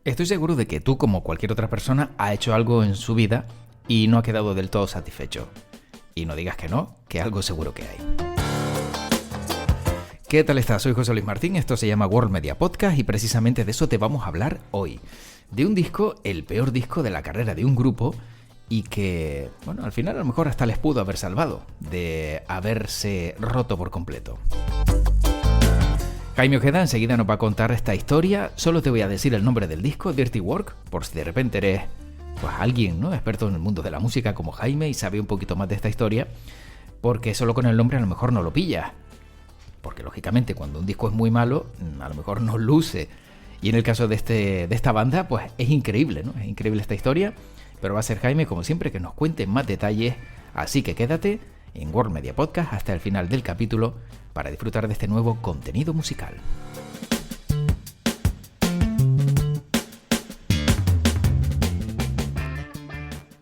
Estoy seguro de que tú, como cualquier otra persona, ha hecho algo en su vida y no ha quedado del todo satisfecho. Y no digas que no, que algo seguro que hay. ¿Qué tal estás? Soy José Luis Martín, esto se llama World Media Podcast y precisamente de eso te vamos a hablar hoy. De un disco, el peor disco de la carrera de un grupo y que, bueno, al final a lo mejor hasta les pudo haber salvado de haberse roto por completo. Jaime Ojeda enseguida nos va a contar esta historia. Solo te voy a decir el nombre del disco, Dirty Work, por si de repente eres pues alguien, ¿no?, experto en el mundo de la música como Jaime y sabe un poquito más de esta historia, porque solo con el nombre a lo mejor no lo pillas. Porque lógicamente cuando un disco es muy malo, a lo mejor no luce. Y en el caso de esta banda, pues es increíble, ¿no? Es increíble esta historia, pero va a ser Jaime, como siempre, que nos cuente más detalles. Así que quédate en World Media Podcast hasta el final del capítulo para disfrutar de este nuevo contenido musical.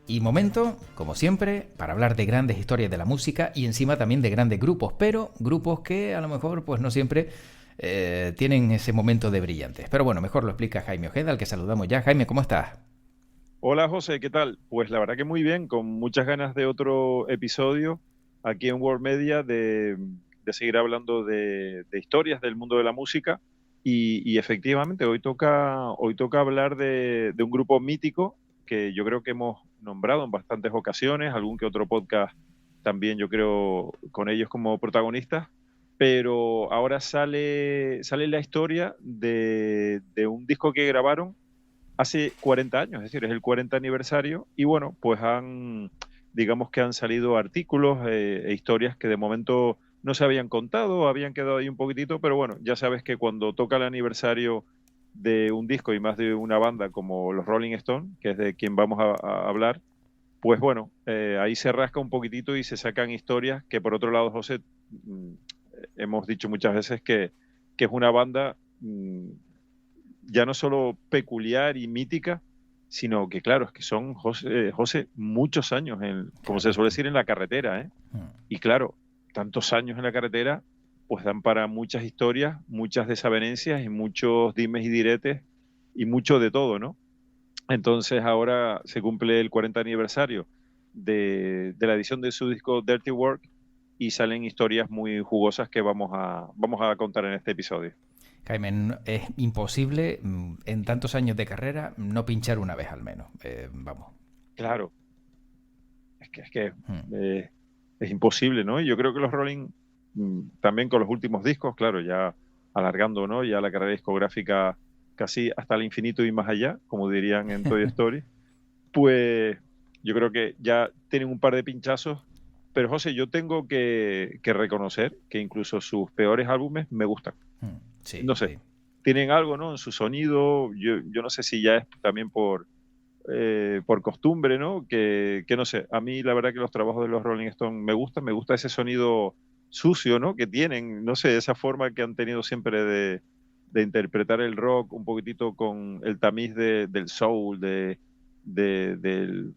Y momento, como siempre, para hablar de grandes historias de la música y encima también de grandes grupos, pero grupos que a lo mejor pues no siempre tienen ese momento de brillantes. Pero bueno, mejor lo explica Jaime Ojeda, al que saludamos ya. Jaime, ¿cómo estás? Hola José, ¿qué tal? Pues la verdad que muy bien, con muchas ganas de otro episodio aquí en World Media de seguir hablando de historias del mundo de la música y efectivamente hoy toca hablar de un grupo mítico que yo creo que hemos nombrado en bastantes ocasiones, algún que otro podcast también yo creo con ellos como protagonistas, pero ahora sale la historia de un disco que grabaron hace 40 años, es decir, es el 40 aniversario y bueno, pues digamos que han salido artículos e historias que de momento no se habían contado, habían quedado ahí un poquitito, pero bueno, ya sabes que cuando toca el aniversario de un disco y más de una banda como los Rolling Stones, que es de quien vamos a hablar, pues bueno, ahí se rasca un poquitito y se sacan historias que por otro lado, José, mm, hemos dicho muchas veces que es una banda ya no solo peculiar y mítica, sino que, claro, es que son, José, muchos años, como se Claro. suele decir, en la carretera, ¿eh? Y claro, tantos años en la carretera, pues dan para muchas historias, muchas desavenencias y muchos dimes y diretes y mucho de todo, ¿no? Entonces ahora se cumple el 40 aniversario de la edición de su disco Dirty Work y salen historias muy jugosas que vamos a contar en este episodio. Jaime, es imposible en tantos años de carrera no pinchar una vez al menos. Vamos. Claro, es que es imposible, ¿no? Y yo creo que los Rolling, también con los últimos discos, claro, ya alargando, ¿no? Ya la carrera discográfica casi hasta el infinito y más allá, como dirían en Toy Story, pues yo creo que ya tienen un par de pinchazos, pero José, yo tengo que reconocer que incluso sus peores álbumes me gustan. Sí, No sé, sí. tienen algo, ¿no? En su sonido, yo no sé si ya es también por costumbre, ¿no? Que no sé, a mí la verdad que los trabajos de los Rolling Stones me gusta ese sonido sucio, ¿no? Que tienen, no sé, esa forma que han tenido siempre de interpretar el rock un poquitito con el tamiz del soul, de, del-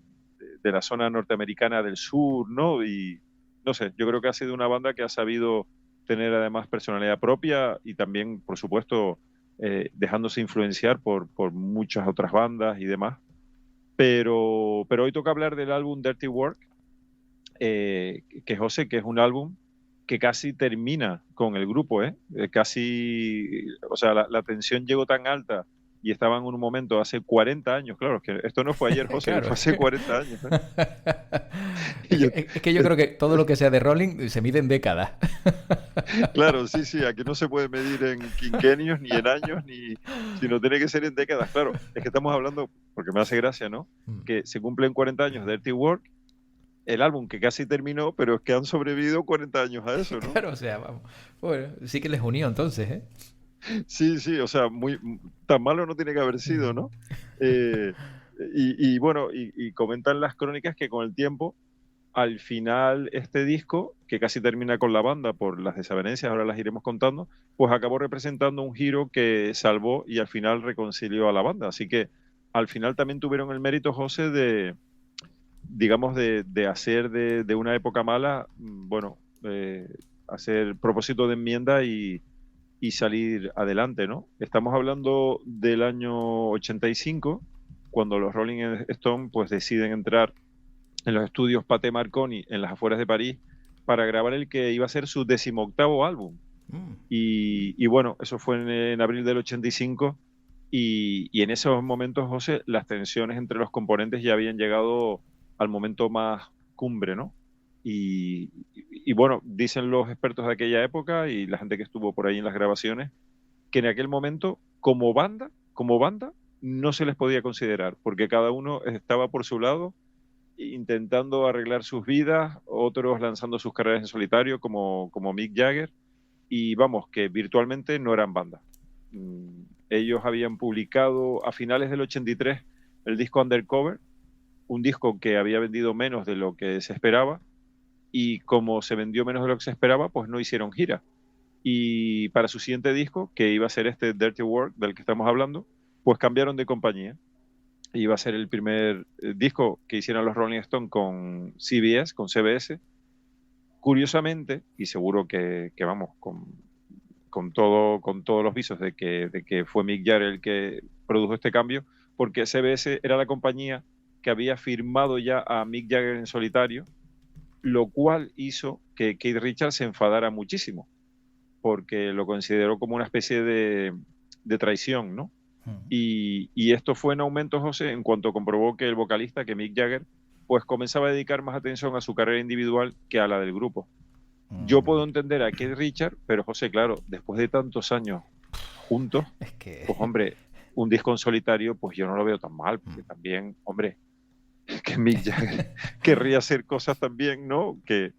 de la zona norteamericana del sur, ¿no? Y no sé, yo creo que ha sido una banda que ha sabido tener además personalidad propia y también, por supuesto, dejándose influenciar por muchas otras bandas y demás, pero hoy toca hablar del álbum Dirty Work, que José, que es un álbum que casi termina con el grupo, ¿eh? Casi, o sea, la tensión llegó tan alta y estaban en un momento hace 40 años, claro, es que esto no fue ayer, José, que Claro. fue hace 40 años, ¿eh? Y Es yo, que, es que yo creo que todo lo que sea de Rolling se mide en décadas. claro, sí, sí, aquí no se puede medir en quinquenios ni en años, sino tiene que ser en décadas. Claro, es que estamos hablando, porque me hace gracia, ¿no? Que se cumplen 40 años de Dirty Work, el álbum que casi terminó, pero es que han sobrevivido 40 años a eso, ¿no? Claro, o sea, vamos. Bueno, sí que les unió entonces, ¿eh? Sí, sí, o sea, tan malo no tiene que haber sido, ¿no? Eh, y bueno, y comentan las crónicas que con el tiempo, al final, este disco, que casi termina con la banda por las desavenencias, ahora las iremos contando, pues acabó representando un giro que salvó y al final reconcilió a la banda. Así que al final también tuvieron el mérito, José, digamos, de hacer de una época mala, bueno, hacer propósito de enmienda y salir adelante, ¿no? Estamos hablando del año 85, cuando los Rolling Stones pues deciden entrar en los estudios Pate Marconi en las afueras de París para grabar el que iba a ser su 18º álbum. Y bueno, eso fue en abril del 85 y en esos momentos, José, las tensiones entre los componentes ya habían llegado al momento más cumbre, ¿no? Y bueno, dicen los expertos de aquella época y la gente que estuvo por ahí en las grabaciones, que en aquel momento, como banda, no se les podía considerar, porque cada uno estaba por su lado intentando arreglar sus vidas, otros lanzando sus carreras en solitario, como Mick Jagger, y vamos, que virtualmente no eran banda. Ellos habían publicado a finales del 83 el disco Undercover, un disco que había vendido menos de lo que se esperaba, y como se vendió menos de lo que se esperaba, pues no hicieron gira. Y para su siguiente disco, que iba a ser este Dirty Work del que estamos hablando, pues cambiaron de compañía. Iba a ser el primer disco que hicieron los Rolling Stones con CBS, con CBS. Curiosamente, y seguro que vamos, con todos los visos de que fue Mick Jagger el que produjo este cambio, porque CBS era la compañía que había firmado ya a Mick Jagger en solitario, lo cual hizo que Keith Richards se enfadara muchísimo, porque lo consideró como una especie de traición, ¿no? Y esto fue en aumento, José, en cuanto comprobó que el vocalista, que Mick Jagger, pues comenzaba a dedicar más atención a su carrera individual que a la del grupo. Yo puedo entender a Keith Richards, pero José, claro, después de tantos años juntos, pues hombre, un disco en solitario, pues yo no lo veo tan mal, porque también, hombre, que Mick Jagger querría hacer cosas también, ¿no? Que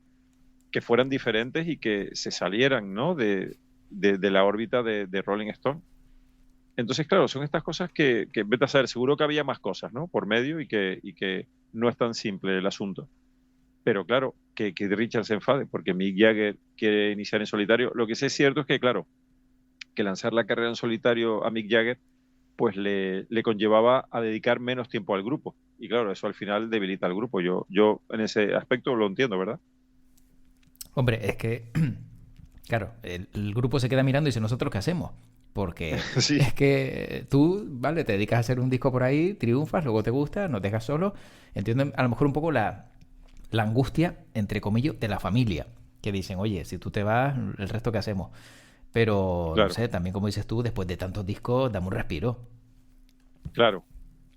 fueran diferentes y que se salieran, ¿no? De la órbita de Rolling Stone. Entonces, claro, son estas cosas que vete a saber, seguro que había más cosas, ¿no? Por medio y que no es tan simple el asunto. Pero claro, que Richard se enfade porque Mick Jagger quiere iniciar en solitario. Lo que sí es cierto es que, claro, que lanzar la carrera en solitario a Mick Jagger pues le conllevaba a dedicar menos tiempo al grupo. Y claro, eso al final debilita al grupo. Yo en ese aspecto lo entiendo, ¿verdad? Hombre, es que, claro, el grupo se queda mirando y dice, ¿nosotros qué hacemos? Porque Sí, es que tú, vale, te dedicas a hacer un disco por ahí, triunfas, luego te gusta, nos dejas solos. Entiendo a lo mejor un poco la angustia, entre comillas, de la familia. Que dicen, oye, si tú te vas, ¿el resto qué hacemos? Pero, no claro, sé, también como dices tú, después de tantos discos, dame un respiro. claro,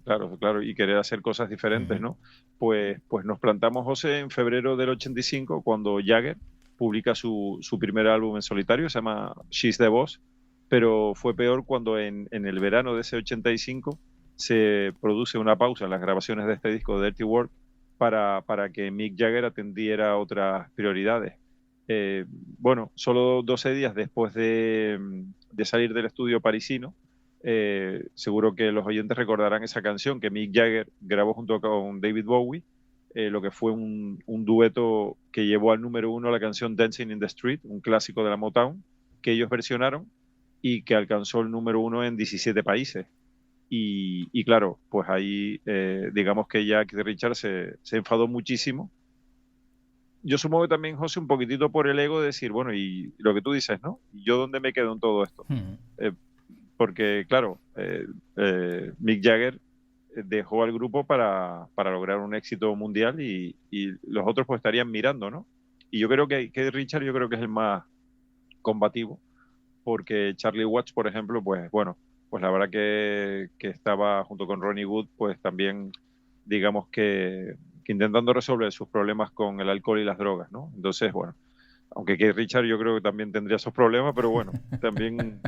claro. Y querer hacer cosas diferentes, Ujú. ¿no? Pues nos plantamos, José, en febrero del 85, cuando Jagger publica su primer álbum en solitario, se llama She's the Boss, pero fue peor cuando en el verano de ese 85 se produce una pausa en las grabaciones de este disco, Dirty Work, para que Mick Jagger atendiera a otras prioridades. Bueno, solo 12 días después de salir del estudio parisino, seguro que los oyentes recordarán esa canción que Mick Jagger grabó junto con David Bowie, lo que fue un dueto que llevó al número uno la canción Dancing in the Street, un clásico de la Motown, que ellos versionaron y que alcanzó el número uno en 17 países. Y claro, pues ahí digamos que ya Keith Richards se enfadó muchísimo. Yo supongo que también, José, un poquitito por el ego de decir, bueno, y lo que tú dices, ¿no? ¿Y yo dónde me quedo en todo esto? Ujú. Eh, Porque, claro, Mick Jagger dejó al grupo para lograr un éxito mundial y los otros pues estarían mirando, ¿no? Y yo creo que Richard yo creo que es el más combativo, porque Charlie Watts, por ejemplo, pues bueno, pues la verdad que estaba junto con Ronnie Wood, pues también, digamos que intentando resolver sus problemas con el alcohol y las drogas, ¿no? Entonces, bueno, aunque Keith Richard yo creo que también tendría esos problemas, pero bueno, también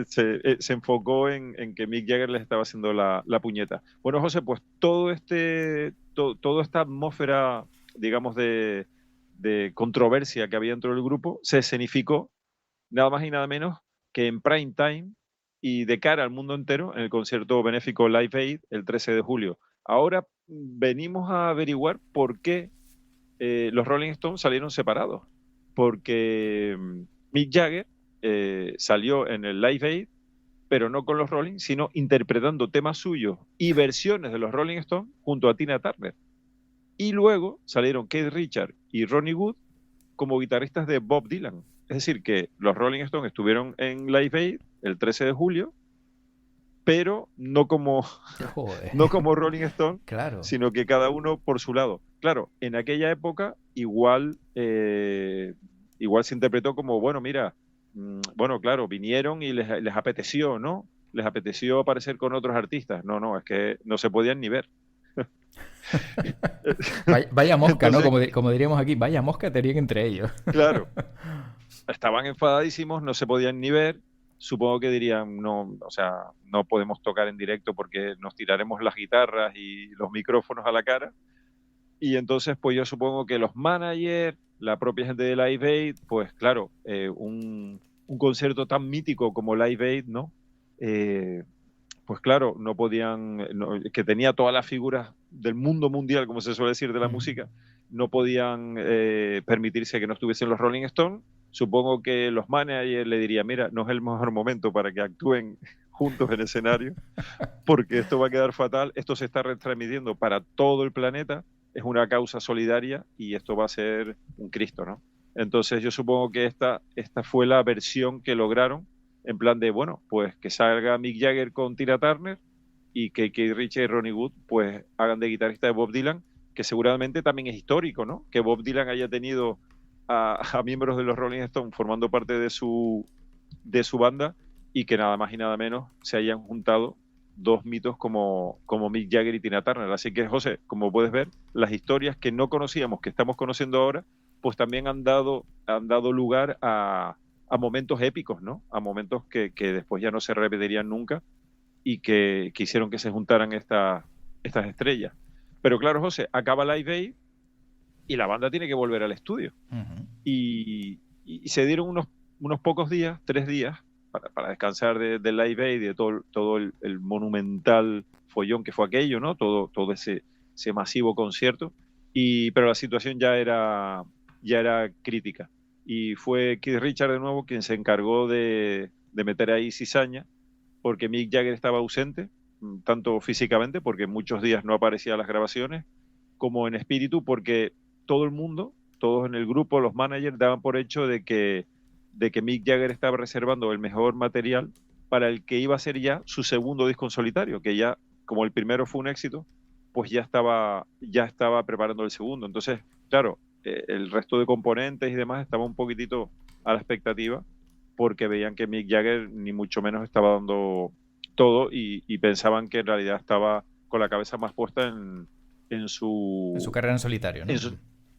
se enfocó en que Mick Jagger les estaba haciendo la puñeta. Bueno, José, pues toda esta atmósfera, digamos, de controversia que había dentro del grupo se escenificó nada más y nada menos que en prime time y de cara al mundo entero en el concierto benéfico Live Aid el 13 de julio. Ahora venimos a averiguar por qué los Rolling Stones salieron separados, porque Mick Jagger salió en el Live Aid, pero no con los Rolling, sino interpretando temas suyos y versiones de los Rolling Stones junto a Tina Turner. Y luego salieron Keith Richards y Ronnie Wood como guitarristas de Bob Dylan. Es decir, que los Rolling Stones estuvieron en Live Aid el 13 de julio, pero no como, Joder. no como Rolling Stone, Claro. sino que cada uno por su lado. Claro, en aquella época igual, igual se interpretó como, bueno, mira, bueno, claro, vinieron y les apeteció, ¿no? Les apeteció aparecer con otros artistas. No, no, es que no se podían ni ver. Vaya mosca, ¿no? Entonces, Como diríamos aquí, vaya mosca tenían entre ellos. claro, estaban enfadadísimos, no se podían ni ver. Supongo que dirían, no, o sea, no podemos tocar en directo porque nos tiraremos las guitarras y los micrófonos a la cara. Y entonces, pues yo supongo que los managers, la propia gente de Live Aid, pues claro, un concierto tan mítico como Live Aid, ¿no? Pues claro, no podían, que tenía todas las figuras del mundo mundial, como se suele decir, de la música, no podían permitirse que no estuviesen los Rolling Stones. Supongo que los managers le dirían, mira, no es el mejor momento para que actúen juntos en escenario, porque esto va a quedar fatal, esto se está retransmitiendo para todo el planeta, es una causa solidaria y esto va a ser un Cristo, ¿no? Entonces yo supongo que esta fue la versión que lograron, en plan de, bueno, pues que salga Mick Jagger con Tina Turner y que Keith Richards y Ronnie Wood pues hagan de guitarrista de Bob Dylan, que seguramente también es histórico, ¿no? Que Bob Dylan haya tenido a miembros de los Rolling Stones formando parte de su banda y que nada más y nada menos se hayan juntado dos mitos como Mick Jagger y Tina Turner. Así que, José, como puedes ver, las historias que no conocíamos, que estamos conociendo ahora, pues también han dado lugar a momentos épicos, ¿no? A momentos que después ya no se repetirían nunca y que hicieron que se juntaran estas estrellas. Pero claro, José, acaba Live Aid y la banda tiene que volver al estudio. Y se dieron unos pocos días, 3 días, para descansar de Live Aid y de todo el monumental follón que fue aquello, ¿no? Todo ese masivo concierto. Pero la situación ya era crítica. Y fue Keith Richards de nuevo quien se encargó de meter ahí cizaña, porque Mick Jagger estaba ausente, tanto físicamente, porque muchos días no aparecía en las grabaciones, como en espíritu, porque todo el mundo, todos en el grupo, los managers, daban por hecho de que Mick Jagger estaba reservando el mejor material para el que iba a ser ya su segundo disco en solitario, que ya, como el primero fue un éxito, pues ya estaba preparando el segundo. Entonces, claro, el resto de componentes y demás estaba un poquitito a la expectativa, porque veían que Mick Jagger ni mucho menos estaba dando todo y pensaban que en realidad estaba con la cabeza más puesta en su carrera en solitario, ¿no?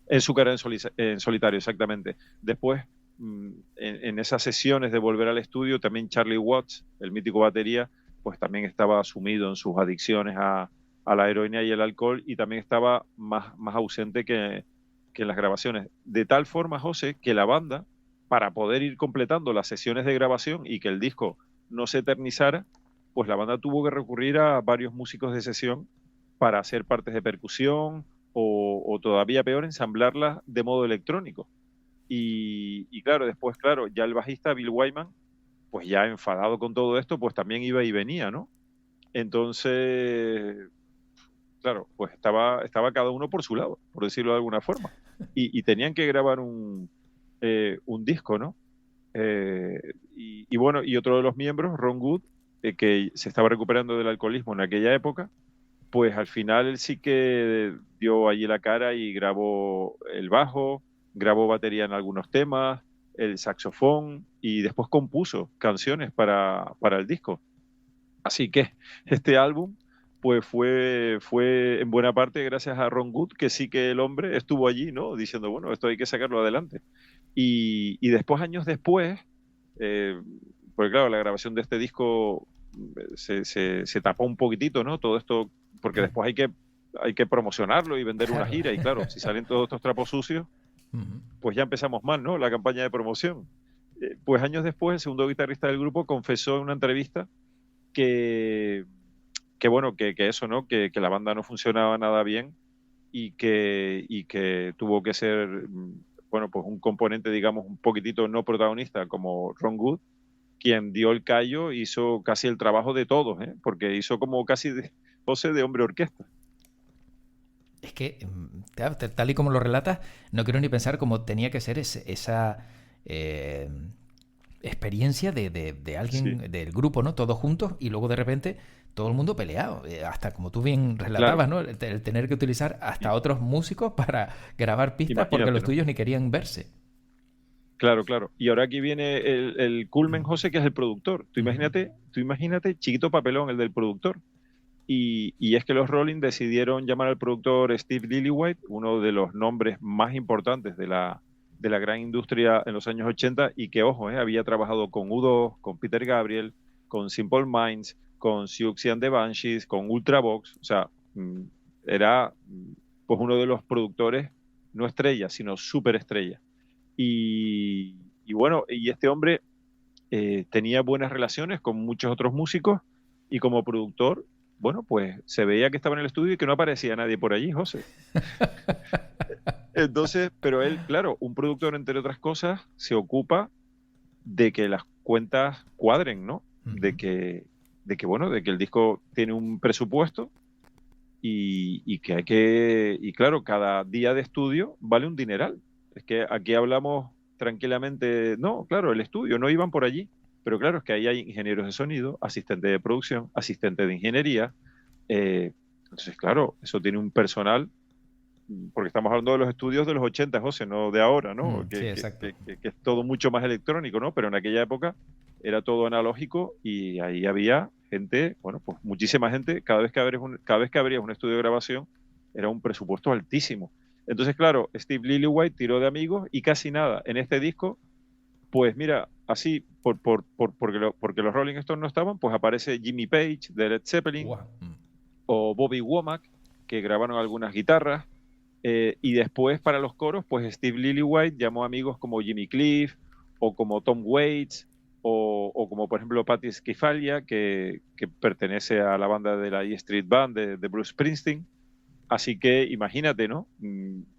En su carrera en solitario, exactamente. Después, en esas sesiones de volver al estudio, también Charlie Watts, el mítico batería, pues también estaba sumido en sus adicciones a la heroína y el alcohol y también estaba más ausente que en las grabaciones. De tal forma, José, que la banda, para poder ir completando las sesiones de grabación y que el disco no se eternizara, pues la banda tuvo que recurrir a varios músicos de sesión para hacer partes de percusión o todavía peor, ensamblarlas de modo electrónico. Y claro, después, claro, ya el bajista Bill Wyman, pues ya enfadado con todo esto, pues también iba y venía, ¿no? Entonces, claro, pues estaba cada uno por su lado, por decirlo de alguna forma. Y tenían que grabar un disco, ¿no? Y bueno, y otro de los miembros, Ron Wood, que se estaba recuperando del alcoholismo en aquella época, pues al final él sí que dio allí la cara y grabó el bajo, grabó batería en algunos temas, el saxofón y después compuso canciones para el disco. Así que este álbum pues fue en buena parte gracias a Ron Wood, que sí que el hombre estuvo allí, ¿no? Diciendo, bueno, esto hay que sacarlo adelante. Y después, años después, porque claro, la grabación de este disco se tapó un poquitito, ¿no? Todo esto, porque después hay que promocionarlo y vender una gira, y claro, si salen todos estos trapos sucios, pues ya empezamos mal, ¿no? La campaña de promoción. Pues años después, el segundo guitarrista del grupo confesó en una entrevista que bueno, que eso, ¿no? Que la banda no funcionaba nada bien y que tuvo que ser, bueno, pues un componente, digamos, un poquitito no protagonista como Ron Wood, quien dio el callo, hizo casi el trabajo de todos, ¿eh? Porque hizo como casi pose de hombre orquesta. Es que, tal y como lo relatas, no quiero ni pensar cómo tenía que ser esa experiencia de alguien, Sí, del grupo, ¿no? Todos juntos y luego de repente todo el mundo peleado. Hasta como tú bien claro. relatabas, ¿no? El tener que utilizar hasta otros músicos para grabar pistas porque Imagínate, los ¿no? tuyos ni querían verse. Claro, claro. Y ahora aquí viene el culmen, José, que es el productor. Ujú. Tú imagínate, chiquito papelón, el del productor. Y es que los Rolling decidieron llamar al productor Steve Lillywhite, uno de los nombres más importantes de la gran industria en los años 80, y que, ojo, había trabajado con U2, con Peter Gabriel, con Simple Minds, con Siouxsie and the Banshees, con Ultravox. O sea, era pues uno de los productores, no estrella, sino superestrella. Y bueno, y este hombre tenía buenas relaciones con muchos otros músicos y como productor, bueno, pues se veía que estaba en el estudio y que no aparecía nadie por allí, José. Entonces, pero él, claro, un productor, entre otras cosas, se ocupa de que las cuentas cuadren, ¿no? Ujú. Bueno, de que el disco tiene un presupuesto y que hay que, y claro, cada día de estudio vale un dineral. Es que aquí hablamos tranquilamente, no, claro, el estudio, no iban por allí, pero claro, es que ahí hay ingenieros de sonido, asistente de producción, asistente de ingeniería. Entonces, claro, eso tiene un personal, porque estamos hablando de los estudios de los 80, José, no de ahora, ¿no? Sí, exacto. Que es todo mucho más electrónico, ¿no? Pero en aquella época era todo analógico y ahí había gente, bueno, pues muchísima gente, cada vez que abrías un estudio de grabación era un presupuesto altísimo. Entonces, claro, Steve Lillywhite tiró de amigos y casi nada. En este disco, pues mira, así, porque los Rolling Stones no estaban, pues aparece Jimmy Page de Led Zeppelin Guau. o Bobby Womack, que grabaron algunas guitarras. Y después para los coros, pues Steve Lillywhite llamó amigos como Jimmy Cliff o como Tom Waits o como por ejemplo Patty Scifalia, que pertenece a la banda de la E Street Band de Bruce Springsteen. Así que imagínate, ¿no?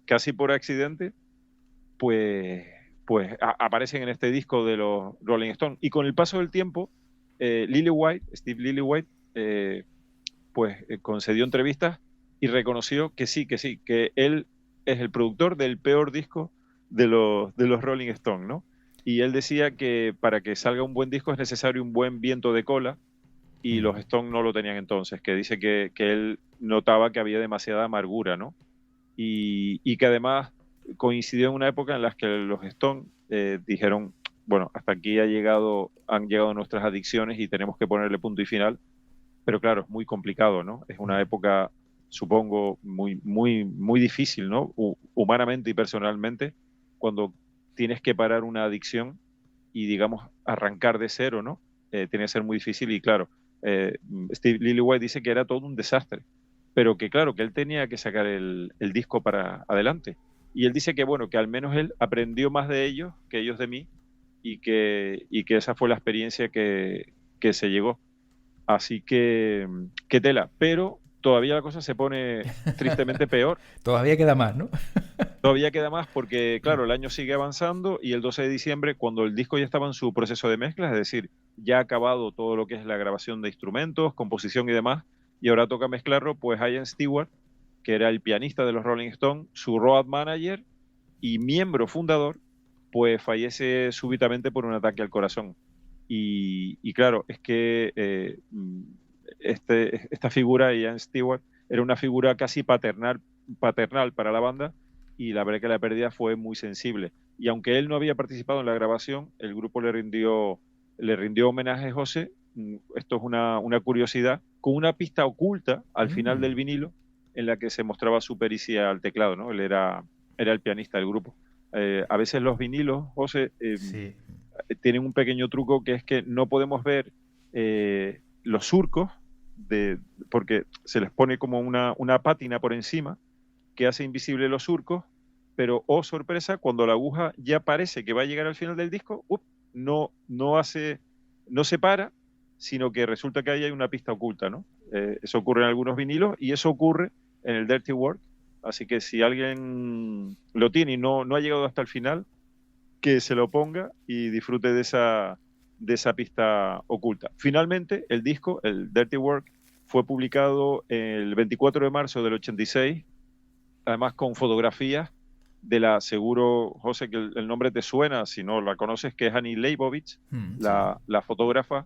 Casi por accidente, pues, aparecen en este disco de los Rolling Stones. Y con el paso del tiempo, Steve Lillywhite, concedió entrevistas y reconoció que sí, que él es el productor del peor disco de los Rolling Stones, ¿no? Y él decía que para que salga un buen disco es necesario un buen viento de cola y los Ujú. Stones no lo tenían entonces, que dice que él notaba que había demasiada amargura, ¿no? Y que además coincidió en una época en la que los Stones dijeron, bueno, hasta aquí han llegado nuestras adicciones y tenemos que ponerle punto y final, pero claro, es muy complicado, ¿no? Es una época, supongo, muy difícil, ¿no? Humanamente y personalmente, cuando tienes que parar una adicción y, digamos, arrancar de cero, ¿no? Tiene que ser muy difícil y, claro, Steve Lillywhite dice que era todo un desastre, pero que, claro, que él tenía que sacar el disco para adelante. Y él dice que, bueno, que al menos él aprendió más de ellos que ellos de mí y que esa fue la experiencia que se llegó. Así que, qué tela. Pero todavía la cosa se pone tristemente peor. Todavía queda más, ¿no? Todavía queda más porque, claro, el año sigue avanzando y el 12 de diciembre, cuando el disco ya estaba en su proceso de mezcla, es decir, ya ha acabado todo lo que es la grabación de instrumentos, composición y demás, y ahora toca mezclarlo, pues Ian Stewart, que era el pianista de los Rolling Stones, su road manager y miembro fundador, pues fallece súbitamente por un ataque al corazón. Y claro, es que esta figura, Ian Stewart, era una figura casi paternal para la banda y la verdad que la pérdida fue muy sensible. Y aunque él no había participado en la grabación, el grupo le rindió homenaje a José. Esto es una curiosidad, con una pista oculta al final Mm, del vinilo en la que se mostraba su pericia al teclado, ¿no? Era el pianista del grupo. A veces los vinilos, José, sí. tienen un pequeño truco que es que no podemos ver los surcos porque se les pone como una pátina por encima que hace invisible los surcos, pero oh sorpresa, cuando la aguja ya parece que va a llegar al final del disco, no se para, sino que resulta que ahí hay una pista oculta, ¿no? Eso ocurre en algunos vinilos y eso ocurre en el Dirty Work. Así que si alguien lo tiene y no ha llegado hasta el final, que se lo ponga y disfrute de esa pista oculta. Finalmente, el disco, el Dirty Work, fue publicado el 24 de marzo del 86, además con fotografías seguro, José, que el nombre te suena, si no la conoces, que es Annie Leibovitz, Sí. la fotógrafa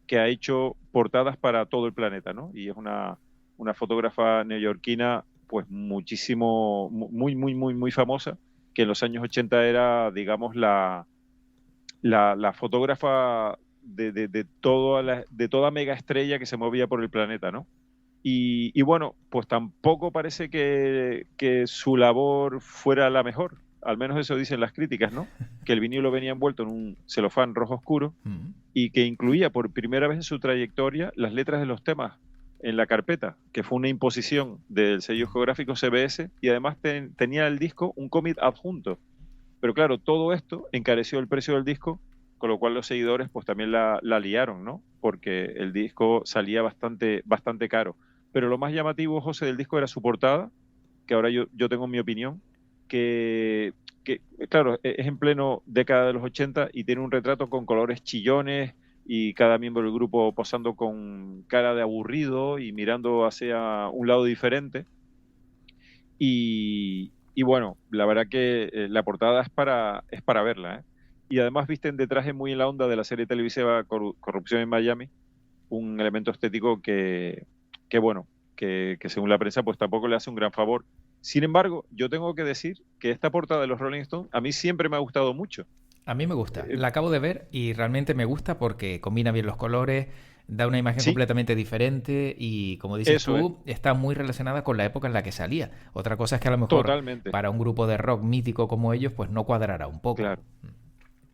que ha hecho portadas para todo el planeta, ¿no? Y es una fotógrafa neoyorquina, pues muchísimo, muy famosa, que en los años 80 era, digamos, la fotógrafa de toda mega estrella que se movía por el planeta, ¿no? Y bueno, pues tampoco parece que su labor fuera la mejor. Al menos eso dicen las críticas, ¿no? Que el vinilo venía envuelto en un celofán rojo oscuro Mm. y que incluía por primera vez en su trayectoria las letras de los temas en la carpeta, que fue una imposición del sello geográfico CBS, y además tenía el disco un cómic adjunto. Pero claro, todo esto encareció el precio del disco, con lo cual los seguidores pues también la liaron, ¿no? Porque el disco salía bastante caro. Pero lo más llamativo, José, del disco era su portada, que ahora yo tengo mi opinión, que, que, claro, es en pleno década de los 80 y tiene un retrato con colores chillones y cada miembro del grupo posando con cara de aburrido y mirando hacia un lado diferente. Y bueno, la verdad que la portada es para verla, ¿eh? Y además visten de traje muy en la onda de la serie televisiva Corrupción en Miami, un elemento estético que bueno, que según la prensa pues tampoco le hace un gran favor. Sin embargo, yo tengo que decir que esta portada de los Rolling Stones a mí siempre me ha gustado mucho. A mí me gusta. Eh, La acabo de ver y realmente me gusta porque combina bien los colores, da una imagen sí, completamente diferente y, como dices eso es, tú, está muy relacionada con la época en la que salía. Otra cosa es que a lo mejor totalmente, para un grupo de rock mítico como ellos, pues no cuadrará un poco. claro,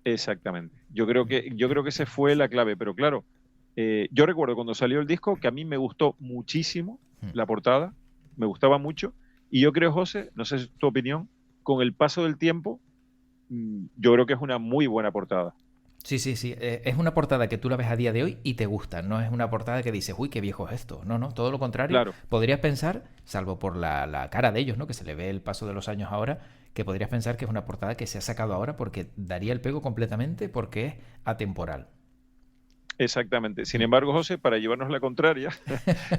exactamente. Yo creo que esa fue la clave, pero claro, yo recuerdo cuando salió el disco que a mí me gustó muchísimo la portada, me gustaba mucho, y yo creo, José, no sé si es tu opinión, con el paso del tiempo, yo creo que es una muy buena portada. Sí, sí, sí. Es una portada que tú la ves a día de hoy y te gusta. No es una portada que dices, uy, qué viejo es esto. No, no, todo lo contrario. Claro, Podrías pensar, salvo por la cara de ellos, ¿no? Que se le ve el paso de los años ahora, que podrías pensar que es una portada que se ha sacado ahora porque daría el pego completamente porque es atemporal. exactamente. Sin Mm. embargo, José, para llevarnos la contraria,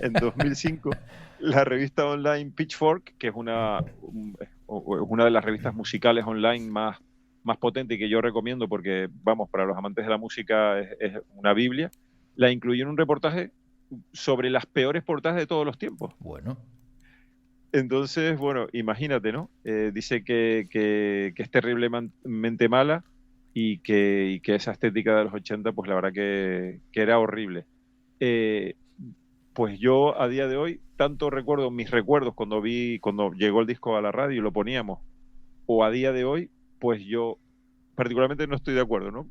en 2005, la revista online Pitchfork, que es una de las revistas musicales online más potente y que yo recomiendo porque, vamos, para los amantes de la música es una Biblia, la incluyó en un reportaje sobre las peores portadas de todos los tiempos. Bueno, Entonces, bueno, imagínate, ¿no? Dice que es terriblemente mala y que esa estética de los 80, pues la verdad que era horrible. Eh, pues yo a día de hoy, tanto recuerdo mis recuerdos cuando llegó el disco a la radio y lo poníamos, o a día de hoy, pues yo particularmente no estoy de acuerdo, ¿no?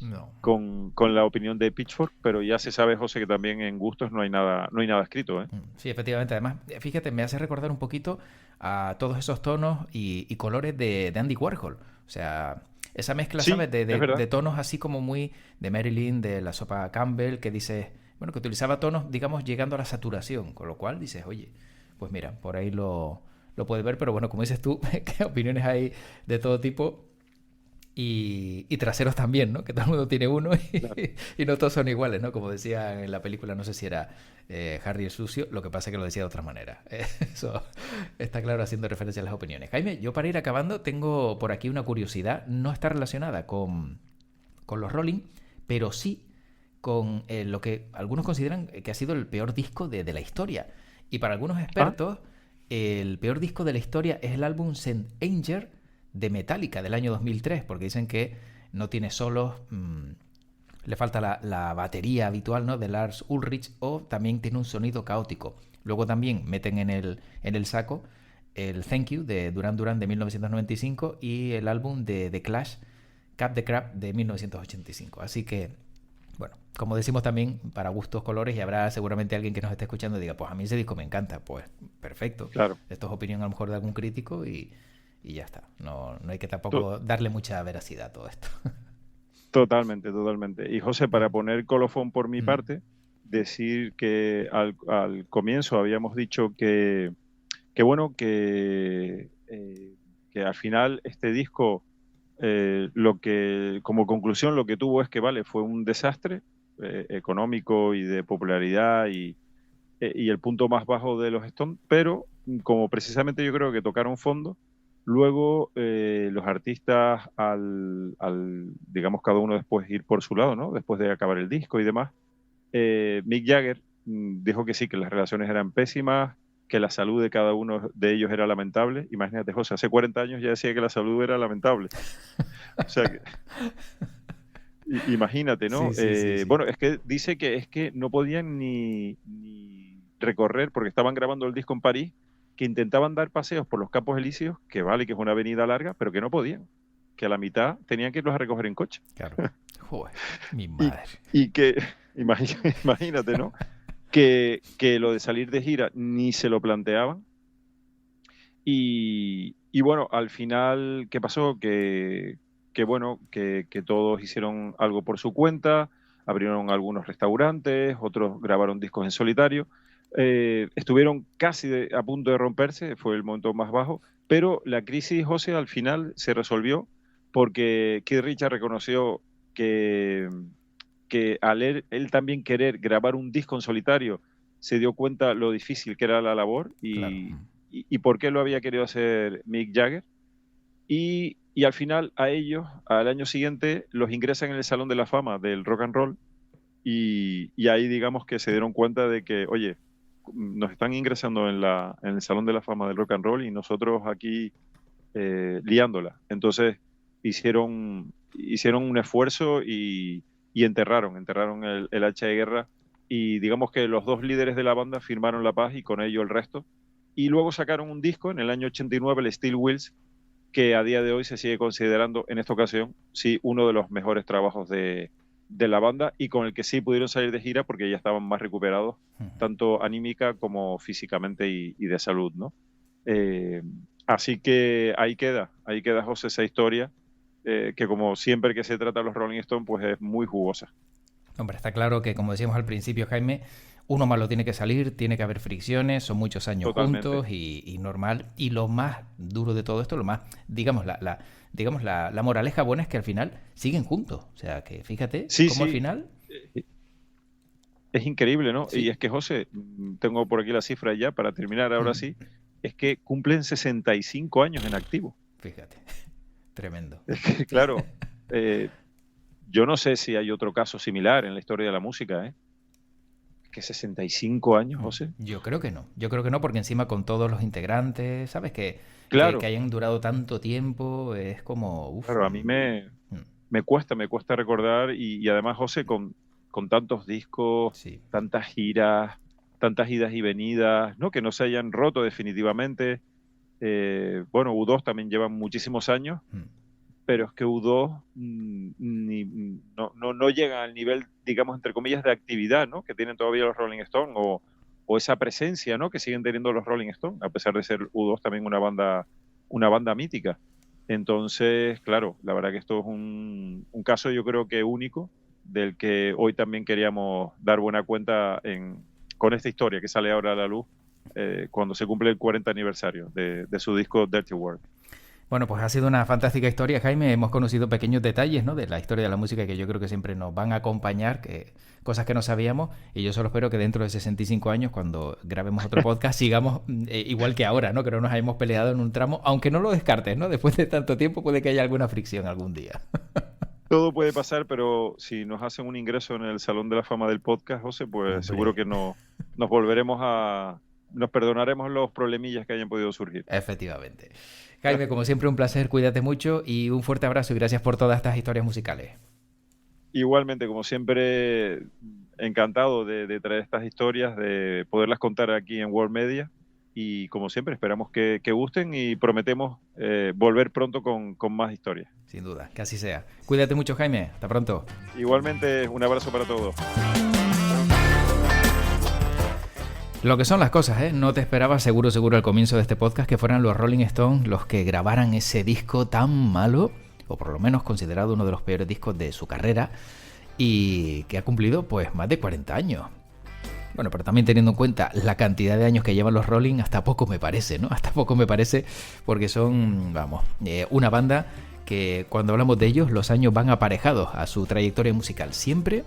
no. Con la opinión de Pitchfork, pero ya se sabe, José, que también en gustos no hay nada escrito, ¿eh? Sí, efectivamente. Además, fíjate, me hace recordar un poquito a todos esos tonos y colores de Andy Warhol. O sea, esa mezcla, Sí, ¿sabes? es verdad. De tonos así como muy de Marilyn, de la sopa Campbell, que dice, bueno, que utilizaba tonos, digamos, llegando a la saturación. Con lo cual dices, oye, pues mira, por ahí lo puedes ver, pero bueno, como dices tú, que opiniones hay de todo tipo. Y traseros también, ¿no? Que todo el mundo tiene uno Claro. y no todos son iguales, ¿no? Como decía en la película, no sé si era Harry el sucio, lo que pasa es que lo decía de otra manera. Eso está claro haciendo referencia a las opiniones. Jaime, yo para ir acabando tengo por aquí una curiosidad, no está relacionada con los Rolling, pero sí con lo que algunos consideran que ha sido el peor disco de la historia. Y para algunos Ah, expertos, el peor disco de la historia es el álbum Saint Anger de Metallica del año 2003, porque dicen que no tiene solos, le falta la batería habitual, ¿no? De Lars Ulrich, o también tiene un sonido caótico. Luego también meten en el saco el Thank You de Duran Duran de 1995 y el álbum de The Clash, Cut the Crap de 1985. Así que, bueno, como decimos también, para gustos colores, y habrá seguramente alguien que nos esté escuchando y diga, pues a mí ese disco me encanta, pues perfecto. claro. Esto es opinión a lo mejor de algún crítico y ya está. No, no hay que To- tampoco darle mucha veracidad a todo esto. Totalmente. Y José, para poner colofón por mi Mm. parte, decir que al comienzo habíamos dicho que bueno, que al final este disco, como conclusión, lo que tuvo es que, vale, fue un desastre económico y de popularidad y el punto más bajo de los Stones, pero como precisamente yo creo que tocaron fondo, Luego, los artistas, digamos, cada uno después ir por su lado, ¿no? Después de acabar el disco y demás, Mick Jagger dijo que sí, que las relaciones eran pésimas, que la salud de cada uno de ellos era lamentable. Imagínate, José, hace 40 años ya decía que la salud era lamentable. O sea, imagínate, ¿no? Sí. Bueno, es que dice que es que no podían ni recorrer, porque estaban grabando el disco en París, que intentaban dar paseos por los Campos Elíseos, que vale, que es una avenida larga, pero que no podían, que a la mitad tenían que irlos a recoger en coche. Claro. Joder, mi Y, madre. y que, imagínate, ¿no? Que lo de salir de gira ni se lo planteaban. Y bueno, al final, ¿qué pasó? Bueno, que todos hicieron algo por su cuenta, abrieron algunos restaurantes, otros grabaron discos en solitario, estuvieron casi a punto de romperse, fue el momento más bajo, pero la crisis, José, al final se resolvió porque Keith Richards reconoció que al él también querer grabar un disco en solitario, se dio cuenta lo difícil que era la labor Claro. y por qué lo había querido hacer Mick Jagger. Y al final a ellos, al año siguiente, los ingresan en el Salón de la Fama del Rock and Roll y ahí digamos que se dieron cuenta de que, oye, nos están ingresando en el Salón de la Fama del Rock and Roll y nosotros aquí liándola. Entonces hicieron un esfuerzo y enterraron el hacha de guerra y digamos que los dos líderes de la banda firmaron la paz y con ello el resto. Y luego sacaron un disco en el año 89, el Steel Wheels, que a día de hoy se sigue considerando, en esta ocasión, sí, uno de los mejores trabajos de la banda y con el que sí pudieron salir de gira porque ya estaban más recuperados, tanto anímica como físicamente y de salud, ¿no? Así que ahí queda, José, esa historia, que como siempre que se trata de los Rolling Stones, pues es muy jugosa. Hombre, está claro que, como decíamos al principio, Jaime, uno malo tiene que salir, tiene que haber fricciones, son muchos años Totalmente. juntos y normal. Y lo más duro de todo esto, lo más, digamos, la moraleja buena es que al final siguen juntos. O sea, que fíjate cómo al final... Es increíble, ¿no? Sí. Y es que, José, tengo por aquí la cifra ya para terminar ahora sí, es que cumplen 65 años en activo. Fíjate, tremendo. Es que, claro, yo no sé si hay otro caso similar en la historia de la música, ¿eh? Que 65 años, José. Yo creo que no, porque encima con todos los integrantes, ¿sabes? Que hayan durado tanto tiempo, es como... Uf. Claro, a mí me cuesta recordar y además, José, con tantos discos, sí, tantas giras, tantas idas y venidas, ¿no? Que no se hayan roto definitivamente. Bueno, U2 también llevan muchísimos años, pero es que U2 no llega al nivel, digamos, entre comillas, de actividad, ¿no? Que tienen todavía los Rolling Stones o esa presencia, ¿no? Que siguen teniendo los Rolling Stones, a pesar de ser U2 también una banda mítica. Entonces, claro, la verdad que esto es un caso yo creo que único, del que hoy también queríamos dar buena cuenta con esta historia que sale ahora a la luz cuando se cumple el 40 aniversario de su disco Dirty Work. Bueno, pues ha sido una fantástica historia, Jaime. Hemos conocido pequeños detalles, ¿no?, de la historia de la música que yo creo que siempre nos van a acompañar, cosas que no sabíamos. Y yo solo espero que dentro de 65 años, cuando grabemos otro podcast, sigamos igual que ahora, ¿no? Que no nos hayamos peleado en un tramo, aunque no lo descartes, ¿no? Después de tanto tiempo puede que haya alguna fricción algún día. Todo puede pasar, pero si nos hacen un ingreso en el Salón de la Fama del podcast, José, pues hombre, seguro que nos perdonaremos los problemillas que hayan podido surgir. Efectivamente. Jaime, como siempre, un placer, cuídate mucho y un fuerte abrazo y gracias por todas estas historias musicales. Igualmente, como siempre, encantado de traer estas historias, de poderlas contar aquí en World Media y como siempre esperamos que gusten y prometemos volver pronto con más historias. Sin duda, que así sea. Cuídate mucho, Jaime. Hasta pronto. Igualmente, un abrazo para todos. Lo que son las cosas, ¿eh? No te esperaba seguro al comienzo de este podcast que fueran los Rolling Stones los que grabaran ese disco tan malo, o por lo menos considerado uno de los peores discos de su carrera, y que ha cumplido pues más de 40 años. Bueno, pero también teniendo en cuenta la cantidad de años que llevan los Rolling, hasta poco me parece, ¿no? Hasta poco me parece, porque son, una banda que cuando hablamos de ellos, los años van aparejados a su trayectoria musical. Siempre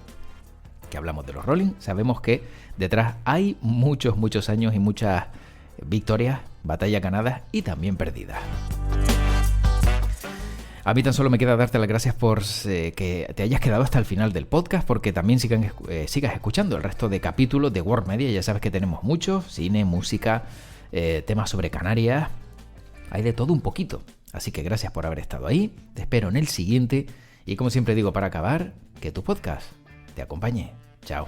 que hablamos de los Rolling, sabemos que detrás hay muchos años y muchas victorias, batallas ganadas y también perdidas. A mí tan solo me queda darte las gracias por que te hayas quedado hasta el final del podcast, porque también sigas escuchando el resto de capítulos de World Media. Ya sabes que tenemos muchos: cine, música, temas sobre Canarias, hay de todo un poquito. Así que gracias por haber estado ahí, te espero en el siguiente y como siempre digo para acabar, que tu podcast te acompañe. Chao.